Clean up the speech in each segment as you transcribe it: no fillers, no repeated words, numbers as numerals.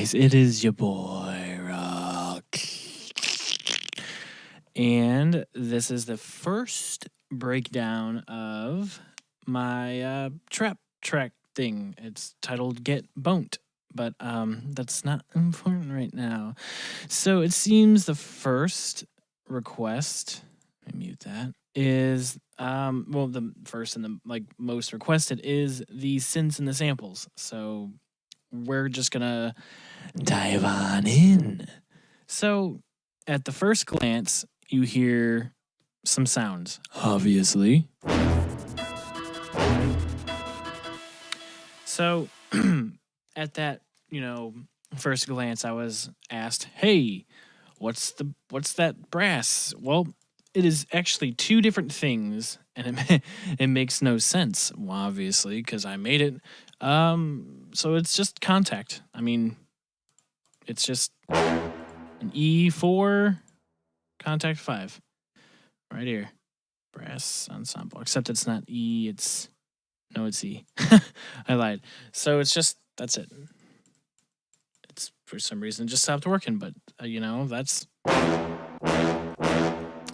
guys, it is your boy Rock. And this is the first breakdown of my trap track thing. It's titled Get Boned, but that's not important right now. So it seems the first request, let me mute that, is well, the first and the most requested is the synths and the samples. So we're just gonna dive on in. So, at the first glance, you hear some sounds, obviously. So, at that, first glance, I was asked, "Hey, what's that brass?" Well, it is actually two different things, and it makes no sense, obviously, because I made it. So it's just contact. I mean, it's just an E4 contact 5 right here. Brass ensemble, except it's not E, it's E. I lied. So it's just, that's it. It's for some reason just stopped working, but that's,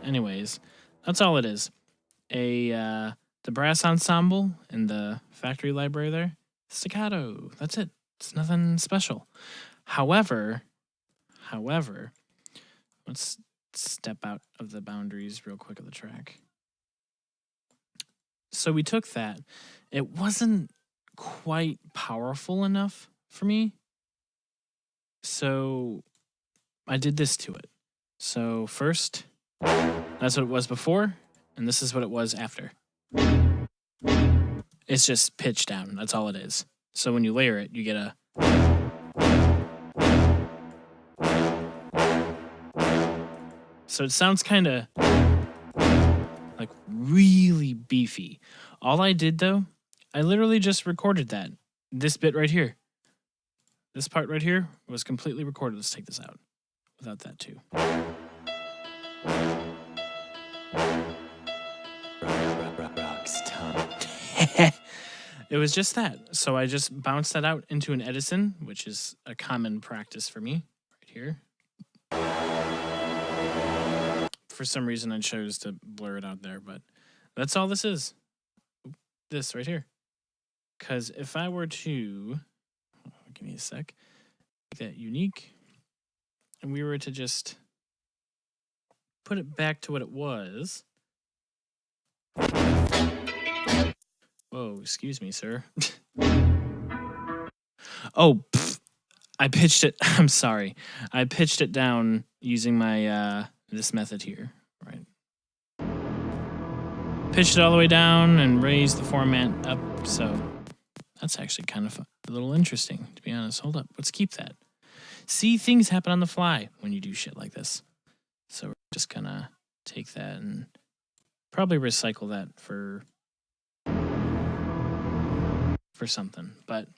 anyways, that's all it is. The brass ensemble in the factory library there, staccato. That's it. It's nothing special. However, let's step out of the boundaries real quick of the track. So we took that. It wasn't quite powerful enough for me. So I did this to it. So first, that's what it was before, and this is what it was after. It's just pitch down. That's all it is. So when you layer it, you get a... So it sounds kind of like really beefy. All I did, though, I literally just recorded that. This bit right here. This part right here was completely recorded. Let's take this out without that, too. Rock's tongue. It was just that. So I just bounced that out into an Edison, which is a common practice for me right here. For some reason, I chose to blur it out there, but that's all this is. This right here. Because if I were to, give me a sec, make that unique, and we were to just put it back to what it was. Whoa, excuse me, sir. Oh, I pitched it. I'm sorry. I pitched it down using my this method here, right? Pitched it all the way down and raised the format up. So that's actually kind of a little interesting, to be honest. Hold up. Let's keep that. See, things happen on the fly when you do shit like this. So we're just gonna take that and probably recycle that for something. But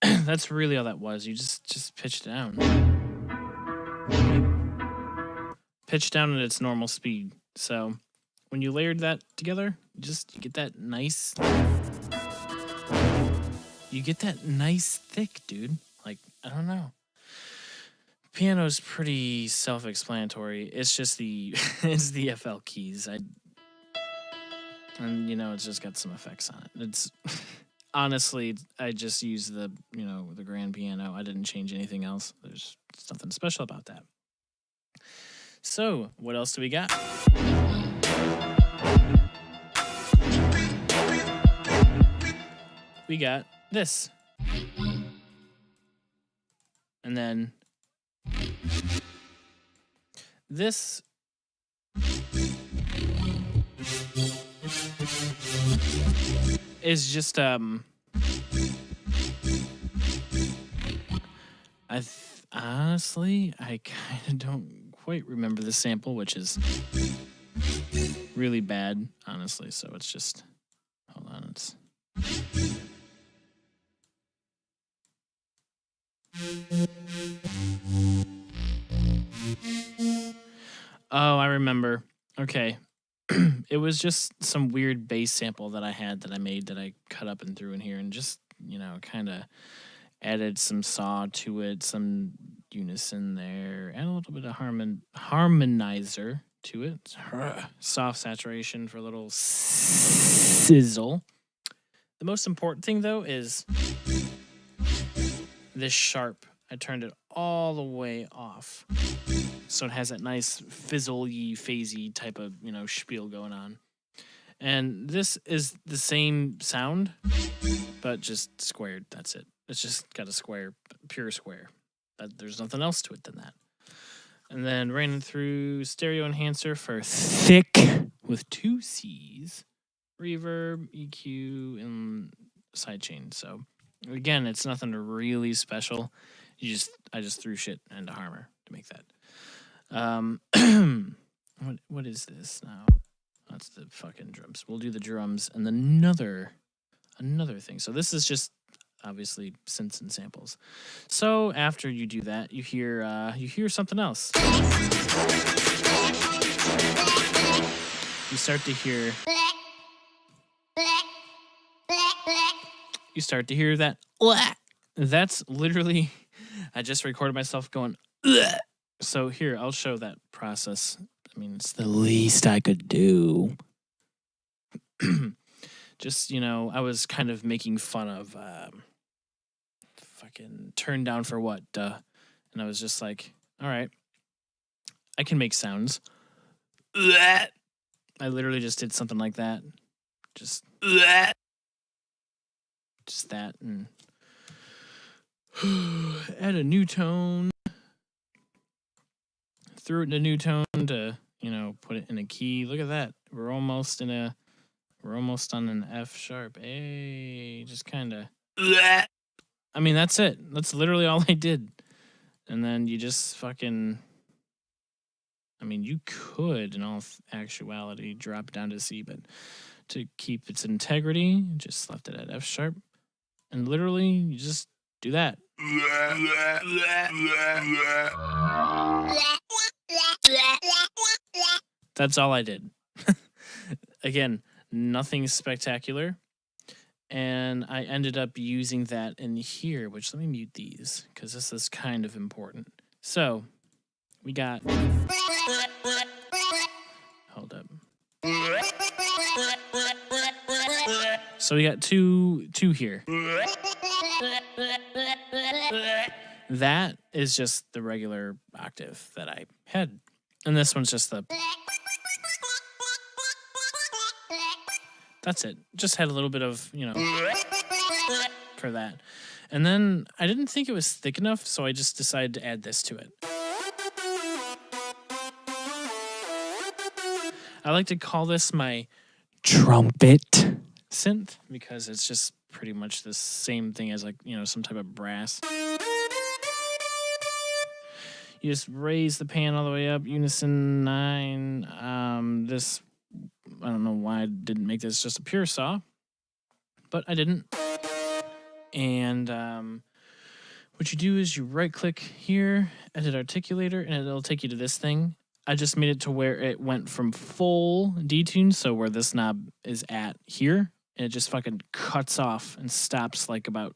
that's really all that was. You just pitched it down. Pitch down at its normal speed. So when you layered that together, you get that nice... You get that nice thick, dude. Like, I don't know. Piano's pretty self-explanatory. It's just it's the FL keys. And it's just got some effects on it. It's honestly, I just used the grand piano. I didn't change anything else. There's nothing special about that. So, what else do we got? We got this. And then this is just honestly, I kind of don't quite remember the sample, which is really bad, honestly. So it's just, hold on, it's... Oh, I remember. Okay. It was just some weird bass sample that I had that I made that I cut up and threw in here and just, kind of Added some saw to it, some unison there, and a little bit of harmonizer to it. Soft saturation for a little sizzle. The most important thing, though, is this sharp. I turned it all the way off. So it has that nice fizzle-y, phasey type of, spiel going on. And this is the same sound, but just squared. That's it. It's just got a square, pure square. There's nothing else to it than that. And then ran it through stereo enhancer for thick with 2 C's, reverb, EQ, and sidechain. So again, it's nothing really special. I just threw shit into Harmor to make that. What is this now? That's the fucking drums. We'll do the drums and another thing. So this is just obviously synths and samples. So after you do that, you hear something else. You start to hear that. That's literally, I just recorded myself going. So here, I'll show that process. I mean, it's the least I could do. Just, I was kind of making fun of fucking Turn Down for What, duh. And I was just like, all right, I can make sounds. I literally just did something like that. Just that, and add a new tone. Threw it in a new tone to, put it in a key. Look at that. We're almost on an F sharp. Hey, just kind of. I mean, that's it. That's literally all I did. And then you just fucking. I mean, you could, in all actuality, drop it down to C, but to keep its integrity, just left it at F sharp. And literally, you just do that. That's all I did. Again, nothing spectacular. And I ended up using that in here, which let me mute these because this is kind of important. So we got. Hold up. So we got two here. That is just the regular octave that I had. And this one's just the. That's it. Just had a little bit of, for that. And then I didn't think it was thick enough, so I just decided to add this to it. I like to call this my trumpet synth because it's just pretty much the same thing as some type of brass. You just raise the pan all the way up, unison 9. This, I don't know why I didn't make this just a pure saw, but I didn't. And what you do is you right click here, edit articulator, and it'll take you to this thing. I just made it to where it went from full detune, so where this knob is at here, and it just fucking cuts off and stops like about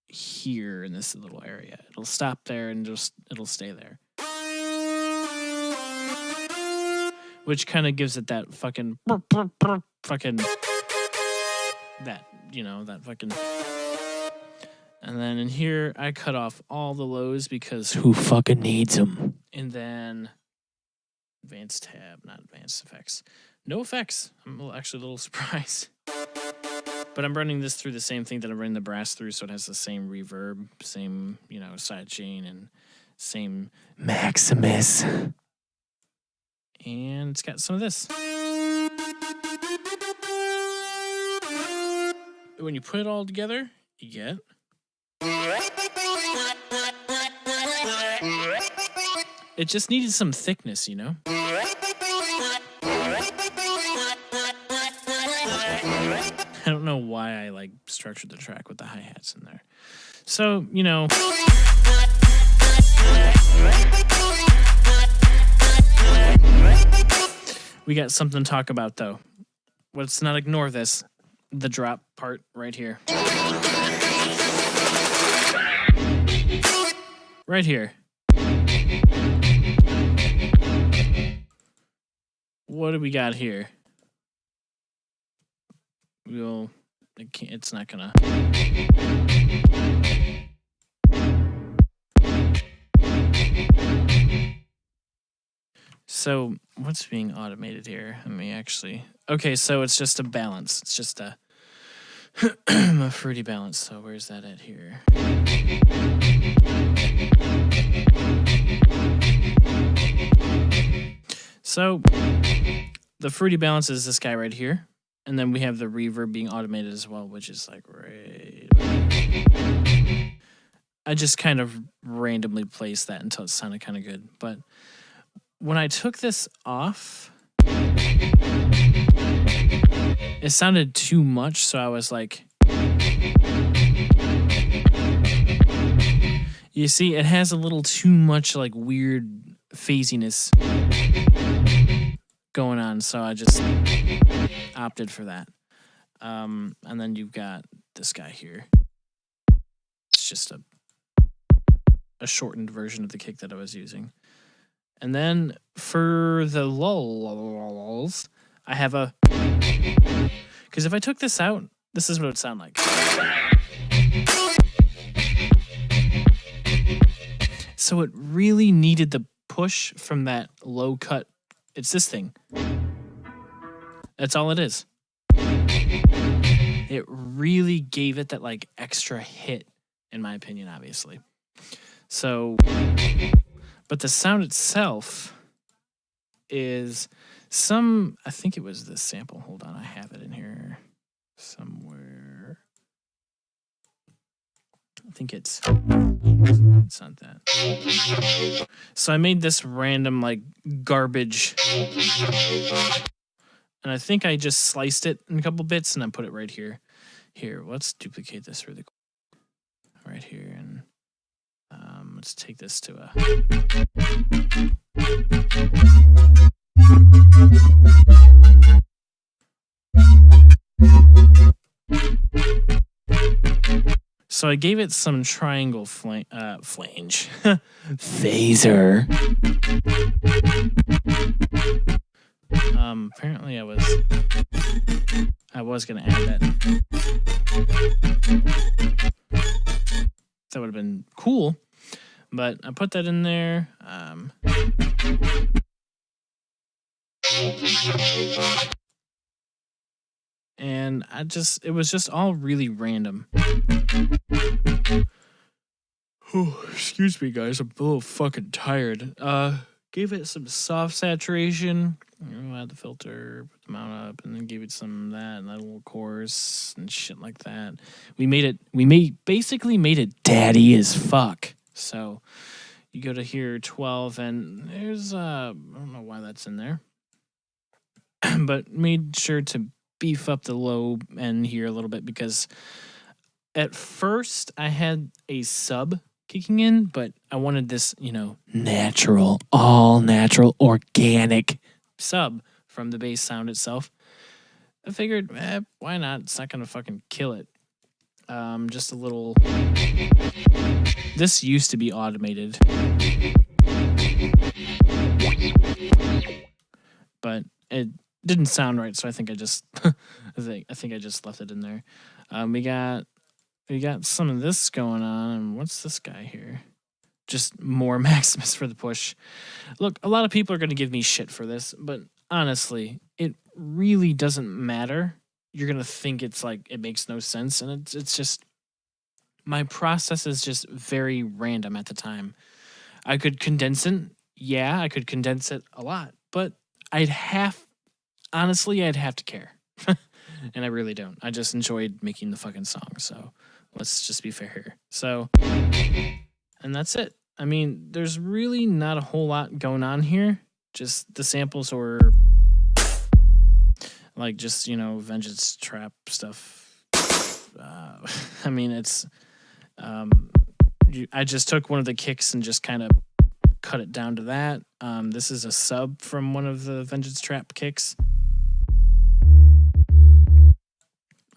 here in this little area. It'll stop there and it'll stay there. Which kind of gives it that fucking that fucking. And then in here, I cut off all the lows because who fucking needs them? And then advanced tab, not advanced effects. No effects. I'm actually a little surprised. But I'm running this through the same thing that I'm running the brass through, so it has the same reverb, same, sidechain, and same Maximus. And it's got some of this. When you put it all together, you get. It just needed some thickness, I don't know why I structured the track with the hi-hats in there. So, we got something to talk about, though. Let's not ignore this. The drop part right here. right here. What do we got here? It's not gonna. So what's being automated here? Let me actually. Okay, so it's just a balance. It's just a a fruity balance. So where's that at here? So the fruity balance is this guy right here. And then we have the reverb being automated as well, which is like right. I just kind of randomly placed that until it sounded kind of good. But when I took this off, it sounded too much. So I was like, you see, it has a little too much like weird phasiness going on. So I just opted for that. And then you've got this guy here. It's just a shortened version of the kick that I was using. And then for the lulls, I have a... Because if I took this out, this is what it would sound like. So it really needed the push from that low cut. It's this thing. That's all it is. It really gave it that like extra hit, in my opinion, obviously. So, but the sound itself is I think it was this sample. Hold on, I have it in here somewhere. I think it's not that. So I made this random like garbage, and I think I just sliced it in a couple bits and I put it right here. Here, let's duplicate this really quick. Right here, and let's take this to a... So I gave it some triangle flange. Phaser. Apparently I was gonna add that. That would have been cool, but I put that in there. And it was just all really random. Oh, excuse me, guys. I'm a little fucking tired. Gave it some soft saturation. Add the filter, put the mount up, and then gave it some of that and that little chorus and shit like that. We basically made it daddy as fuck. So you go to here 12, and there's I don't know why that's in there, but made sure to beef up the low end here a little bit because at first I had a sub kicking in, but I wanted this, natural, all natural, organic sub from the bass sound itself. I figured, why not? It's not gonna fucking kill it. Just a little... This used to be automated, but it didn't sound right, so I think I just I think I just left it in there. We got some of this going on. What's this guy here? Just more Maximus for the push. Look, a lot of people are going to give me shit for this, but honestly, it really doesn't matter. You're going to think it's like it makes no sense, and it's just my process is just very random at the time. I could condense it. Yeah, I could condense it a lot, but I'd have to care. And I really don't. I just enjoyed making the fucking song, so let's just be fair here. So, and that's it. I mean, there's really not a whole lot going on here. Just the samples were like just, Vengeance Trap stuff. I mean, it's... I just took one of the kicks and just kind of cut it down to that. This is a sub from one of the Vengeance Trap kicks.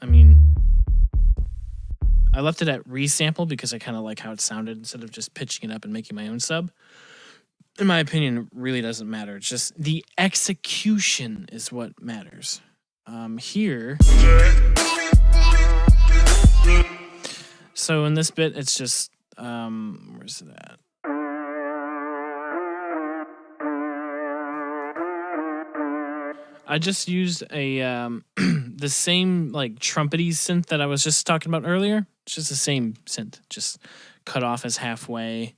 I mean, I left it at resample because I kind of like how it sounded instead of just pitching it up and making my own sub. In my opinion, it really doesn't matter. It's just the execution is what matters. Here. So in this bit, it's just, where's it at? I just used a the same like trumpety synth that I was just talking about earlier. It's just the same synth, just cut off as halfway.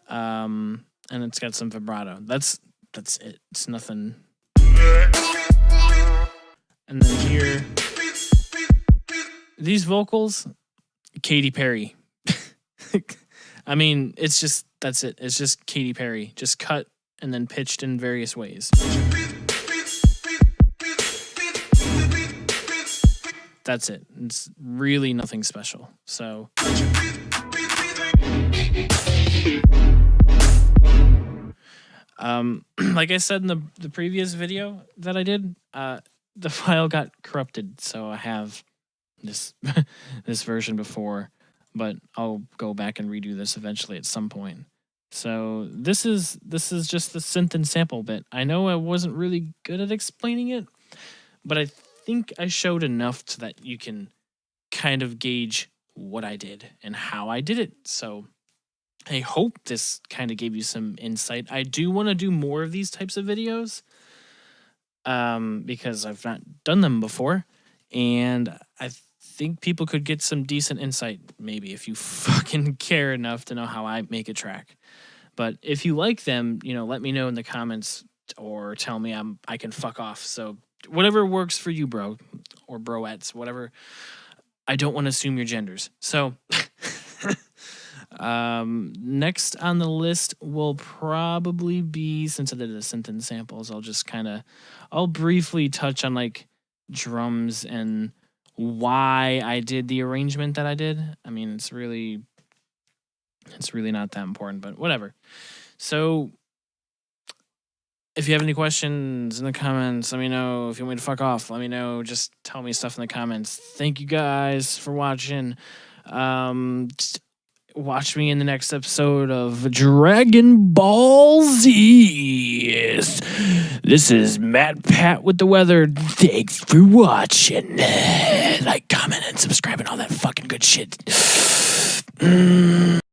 And it's got some vibrato. That's it. It's nothing. And then here, these vocals, Katy Perry. I mean, it's just, that's it. It's just Katy Perry, just cut and then pitched in various ways. That's it. It's really nothing special. So like I said in the previous video that I did, the file got corrupted, so I have this this version before, but I'll go back and redo this eventually at some point. So this is just the synth and sample bit. I know I wasn't really good at explaining it, but I think I showed enough so that you can kind of gauge what I did and how I did it. So I hope this kind of gave you some insight. I do want to do more of these types of videos because I've not done them before, and I think people could get some decent insight maybe if you fucking care enough to know how I make a track. But if you like them, let me know in the comments or tell me I can fuck off. So whatever works for you, bro, or broettes, whatever. I don't want to assume your genders. So next on the list will probably be, since I did the synth and samples, I'll briefly touch on like drums and why I did the arrangement that I did. I mean, it's really not that important, but whatever. So if you have any questions in the comments, let me know. If you want me to fuck off, let me know. Just tell me stuff in the comments. Thank you guys for watching. Watch me in the next episode of Dragon Ball Z. Yes. This is Matt Pat with the weather. Thanks for watching. Like, comment, and subscribe, and all that fucking good shit.